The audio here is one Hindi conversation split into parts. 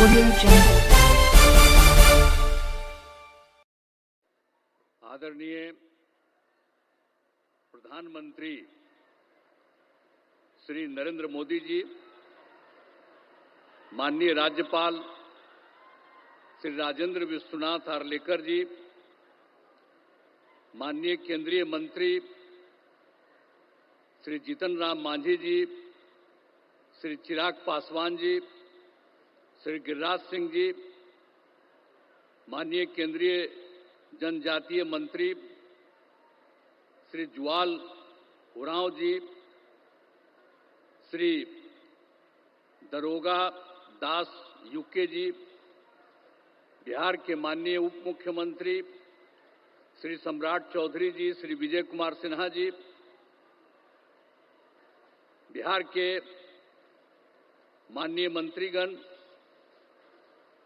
Audio Jungle. आदरणीय प्रधानमंत्री श्री नरेंद्र मोदी जी, माननीय राज्यपाल श्री राजेंद्र विश्वनाथ आर्लेकर जी, माननीय केंद्रीय मंत्री श्री जीतन राम मांझी जी, श्री चिराग पासवान जी, श्री गिरिराज सिंह जी, माननीय केंद्रीय जनजातीय मंत्री श्री जुवाल उरांव जी, श्री दरोगा दास यूके जी, बिहार के माननीय उप मुख्यमंत्री श्री सम्राट चौधरी जी, श्री विजय कुमार सिन्हा जी, बिहार के माननीय मंत्रीगण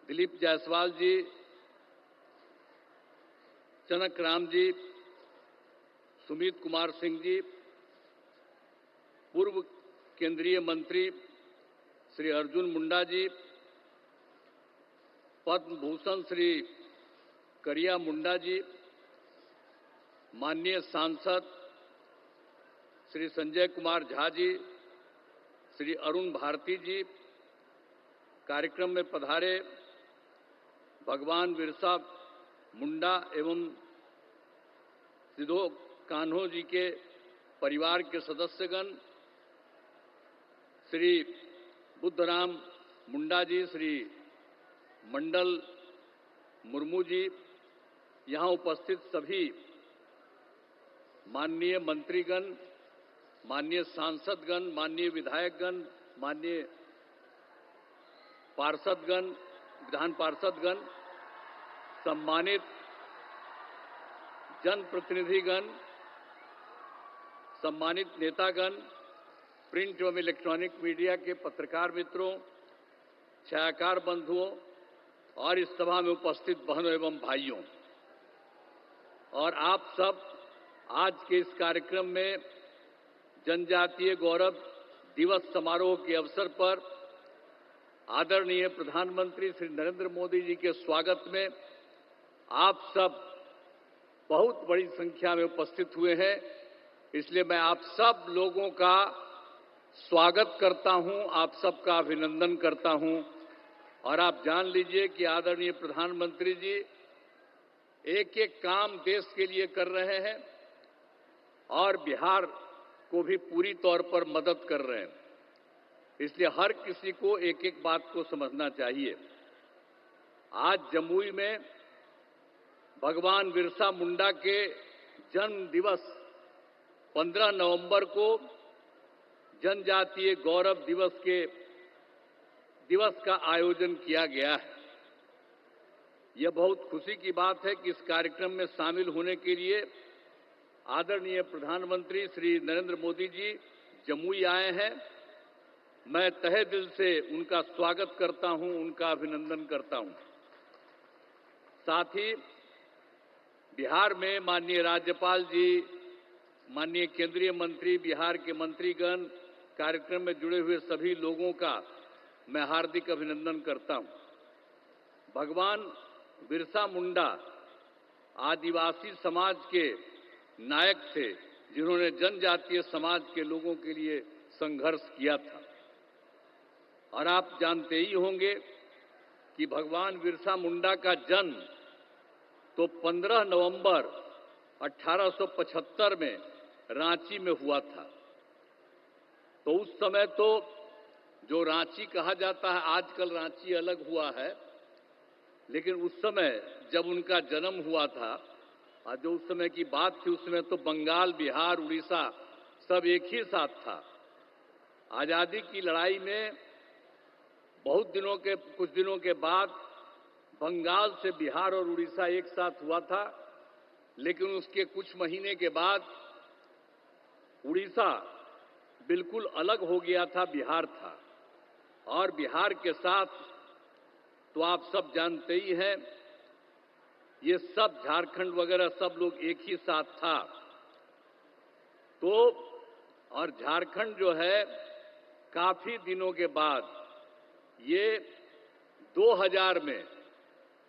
दिलीप जायसवाल जी, जनक राम जी, सुमित कुमार सिंह जी, पूर्व केंद्रीय मंत्री श्री अर्जुन मुंडा जी, पद्म भूषण श्री करिया मुंडा जी, माननीय सांसद श्री संजय कुमार झा जी, श्री अरुण भारती जी, कार्यक्रम में पधारे भगवान बिरसा मुंडा एवं सिद्धो कान्हो जी के परिवार के सदस्यगण, श्री बुद्धराम मुंडा जी, श्री मंडल मुर्मू जी, यहाँ उपस्थित सभी माननीय मंत्रीगण, माननीय सांसदगण, माननीय विधायकगण, माननीय पार्षदगण, विधान पार्षदगण, सम्मानित जनप्रतिनिधिगण, सम्मानित नेतागण, प्रिंट एवं इलेक्ट्रॉनिक मीडिया के पत्रकार मित्रों, छायाकार बंधुओं और इस सभा में उपस्थित बहनों एवं भाइयों, और आप सब आज के इस कार्यक्रम में जनजातीय गौरव दिवस समारोह के अवसर पर आदरणीय प्रधानमंत्री श्री नरेंद्र मोदी जी के स्वागत में आप सब बहुत बड़ी संख्या में उपस्थित हुए हैं। इसलिए मैं आप सब लोगों का स्वागत करता हूं, आप सबका अभिनंदन करता हूं। और आप जान लीजिए कि आदरणीय प्रधानमंत्री जी एक एक काम देश के लिए कर रहे हैं और बिहार को भी पूरी तौर पर मदद कर रहे हैं। इसलिए हर किसी को एक एक बात को समझना चाहिए। आज जमुई में भगवान बिरसा मुंडा के जन्म दिवस 15 नवंबर को जनजातीय गौरव दिवस का आयोजन किया गया है। यह बहुत खुशी की बात है कि इस कार्यक्रम में शामिल होने के लिए आदरणीय प्रधानमंत्री श्री नरेंद्र मोदी जी जमुई आए हैं। मैं तहे दिल से उनका स्वागत करता हूं, उनका अभिनंदन करता हूं। साथ ही बिहार में माननीय राज्यपाल जी, माननीय केंद्रीय मंत्री, बिहार के मंत्रीगण, कार्यक्रम में जुड़े हुए सभी लोगों का मैं हार्दिक अभिनंदन करता हूं। भगवान बिरसा मुंडा आदिवासी समाज के नायक थे, जिन्होंने जनजातीय समाज के लोगों के लिए संघर्ष किया था। और आप जानते ही होंगे कि भगवान बिरसा मुंडा का जन्म तो 15 नवंबर 1875 में रांची में हुआ था। तो उस समय तो जो रांची कहा जाता है, आजकल रांची अलग हुआ है, लेकिन उस समय जब उनका जन्म हुआ था और जो उस समय की बात थी, उस समय तो बंगाल, बिहार, उड़ीसा सब एक ही साथ था। आजादी की लड़ाई में कुछ दिनों के बाद बंगाल से बिहार और उड़ीसा एक साथ हुआ था, लेकिन उसके कुछ महीने के बाद उड़ीसा बिल्कुल अलग हो गया था, बिहार था। और बिहार के साथ तो आप सब जानते ही हैं, ये सब झारखंड वगैरह सब लोग एक ही साथ था। तो और झारखंड जो है काफी दिनों के बाद ये 2000 में,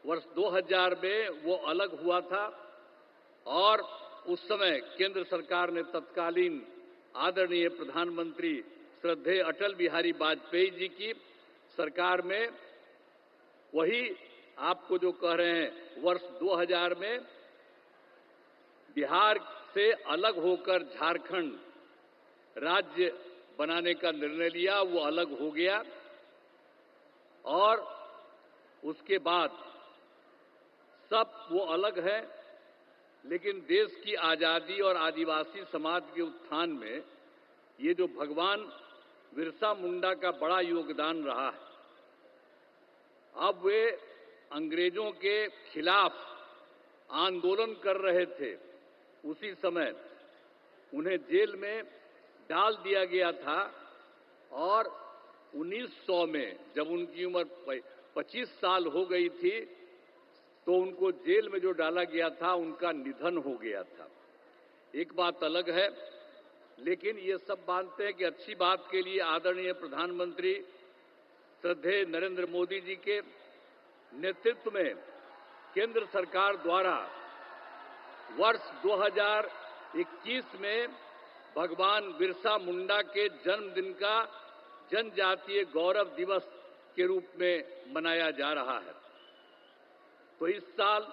वर्ष 2000 में वो अलग हुआ था और उस समय केंद्र सरकार ने तत्कालीन आदरणीय प्रधानमंत्री श्रद्धेय अटल बिहारी वाजपेयी जी की सरकार में वही आपको जो कह रहे हैं वर्ष 2000 में बिहार से अलग होकर झारखंड राज्य बनाने का निर्णय लिया। वो अलग हो गया और उसके बाद सब वो अलग है, लेकिन देश की आजादी और आदिवासी समाज के उत्थान में ये जो भगवान बिरसा मुंडा का बड़ा योगदान रहा है। अब वे अंग्रेजों के खिलाफ आंदोलन कर रहे थे, उसी समय उन्हें जेल में डाल दिया गया था और 1900 में जब उनकी उम्र 25 साल हो गई थी तो उनको जेल में जो डाला गया था उनका निधन हो गया था। एक बात अलग है, लेकिन ये सब मानते हैं कि अच्छी बात के लिए आदरणीय प्रधानमंत्री श्रद्धेय नरेंद्र मोदी जी के नेतृत्व में केंद्र सरकार द्वारा वर्ष 2021 में भगवान बिरसा मुंडा के जन्मदिन का जनजातीय गौरव दिवस के रूप में मनाया जा रहा है। तो इस साल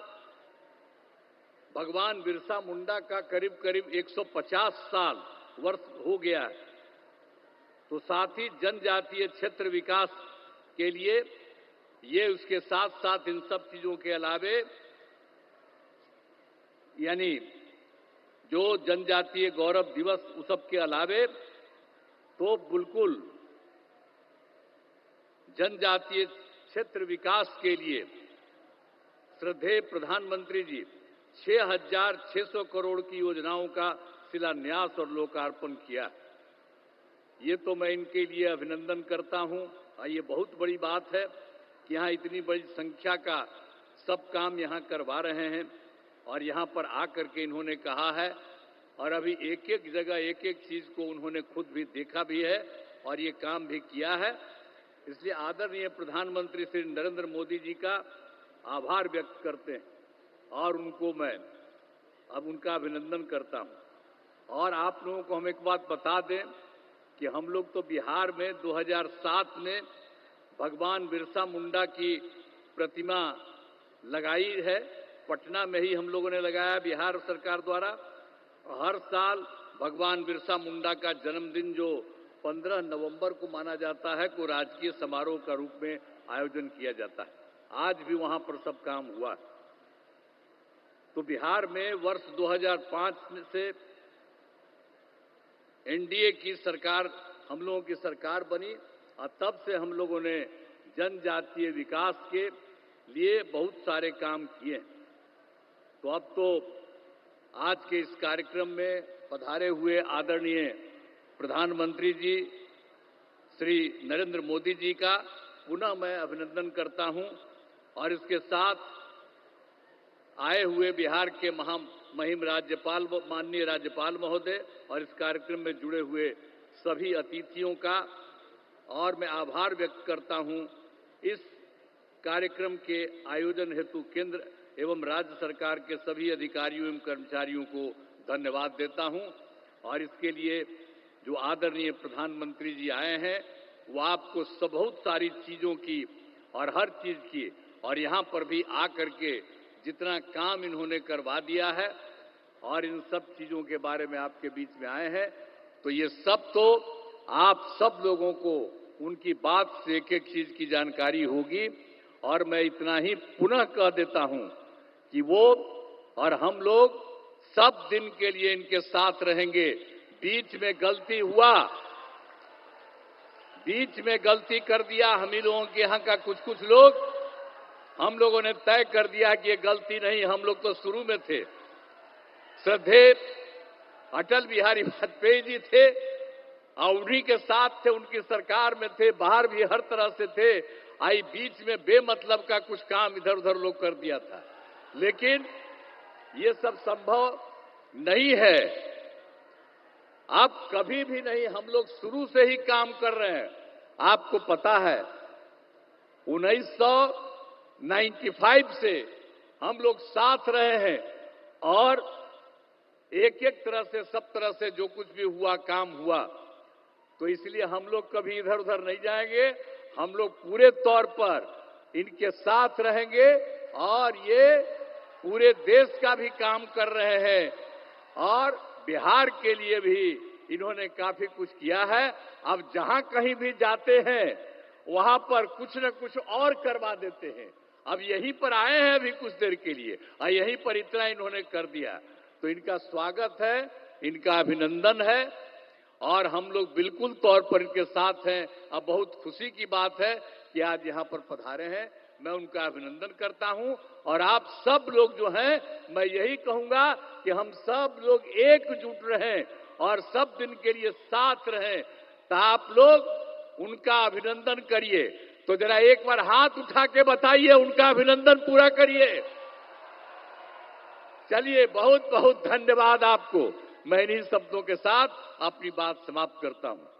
भगवान बिरसा मुंडा का करीब करीब 150 साल वर्ष हो गया है। तो साथ ही जनजातीय क्षेत्र विकास के लिए ये उसके साथ साथ इन सब चीजों के अलावे यानी जो जनजातीय गौरव दिवस उस सब के अलावे तो बिल्कुल जनजातीय क्षेत्र विकास के लिए श्रद्धेय प्रधानमंत्री जी 6,600 करोड़ की योजनाओं का शिलान्यास और लोकार्पण किया। ये तो मैं इनके लिए अभिनंदन करता हूं। ये बहुत बड़ी बात है कि यहाँ इतनी बड़ी संख्या का सब काम यहाँ करवा रहे हैं और यहाँ पर आकर के इन्होंने कहा है और अभी एक एक जगह एक एक चीज को उन्होंने खुद भी देखा भी है और ये काम भी किया है। इसलिए आदरणीय प्रधानमंत्री श्री नरेंद्र मोदी जी का आभार व्यक्त करते हैं और उनको मैं अब उनका अभिनंदन करता हूं। और आप लोगों को हम एक बात बता दें कि हम लोग तो बिहार में 2007 में भगवान बिरसा मुंडा की प्रतिमा लगाई है, पटना में ही हम लोगों ने लगाया बिहार सरकार द्वारा। हर साल भगवान बिरसा मुंडा का जन्मदिन जो 15 नवंबर को माना जाता है को राजकीय समारोह का रूप में आयोजन किया जाता है। आज भी वहां पर सब काम हुआ। तो बिहार में वर्ष 2005 से एनडीए की सरकार हम लोगों की सरकार बनी और तब से हम लोगों ने जनजातीय विकास के लिए बहुत सारे काम किए। तो अब तो आज के इस कार्यक्रम में पधारे हुए आदरणीय प्रधानमंत्री जी श्री नरेंद्र मोदी जी का पुनः मैं अभिनंदन करता हूं और इसके साथ आए हुए बिहार के महामहिम राज्यपाल माननीय राज्यपाल महोदय और इस कार्यक्रम में जुड़े हुए सभी अतिथियों का और मैं आभार व्यक्त करता हूं। इस कार्यक्रम के आयोजन हेतु केंद्र एवं राज्य सरकार के सभी अधिकारियों एवं कर्मचारियों को धन्यवाद देता हूं और इसके लिए जो आदरणीय प्रधानमंत्री जी आए हैं वो आपको बहुत सारी चीजों की और हर चीज की और यहाँ पर भी आकर के जितना काम इन्होंने करवा दिया है और इन सब चीजों के बारे में आपके बीच में आए हैं। तो ये सब तो आप सब लोगों को उनकी बात से एक एक चीज की जानकारी होगी और मैं इतना ही पुनः कह देता हूं कि वो और हम लोग सब दिन के लिए इनके साथ रहेंगे। बीच में गलती हुआ, बीच में गलती कर दिया हम ही लोगों के यहाँ का कुछ लोग, हम लोगों ने तय कर दिया कि ये गलती नहीं, हम लोग तो शुरू में थे। श्रद्धेय अटल बिहारी वाजपेयी जी थे और उन्हीं के साथ थे, उनकी सरकार में थे, बाहर भी हर तरह से थे। आई बीच में बेमतलब का कुछ काम इधर उधर लोग कर दिया था, लेकिन ये सब संभव नहीं है। अब कभी भी नहीं, हम लोग शुरू से ही काम कर रहे हैं। आपको पता है 1995 से हम लोग साथ रहे हैं और एक एक तरह से सब तरह से जो कुछ भी हुआ काम हुआ, तो इसलिए हम लोग कभी इधर उधर नहीं जाएंगे। हम लोग पूरे तौर पर इनके साथ रहेंगे और ये पूरे देश का भी काम कर रहे हैं और बिहार के लिए भी इन्होंने काफी कुछ किया है। अब जहां कहीं भी जाते हैं वहां पर कुछ न कुछ और करवा देते हैं। अब यहीं पर आए हैं अभी कुछ देर के लिए और यहीं पर इतना इन्होंने कर दिया, तो इनका स्वागत है, इनका अभिनंदन है और हम लोग बिल्कुल तौर पर इनके साथ हैं। अब बहुत खुशी की बात है कि आज यहां पर पधारे हैं, मैं उनका अभिनंदन करता हूं। और आप सब लोग जो हैं, मैं यही कहूंगा कि हम सब लोग एकजुट रहें और सब दिन के लिए साथ रहें। तो आप लोग उनका अभिनंदन करिए, तो जरा एक बार हाथ उठा के बताइए, उनका अभिनंदन पूरा करिए। चलिए, बहुत बहुत धन्यवाद आपको। मैं इन्हीं शब्दों के साथ अपनी बात समाप्त करता हूं।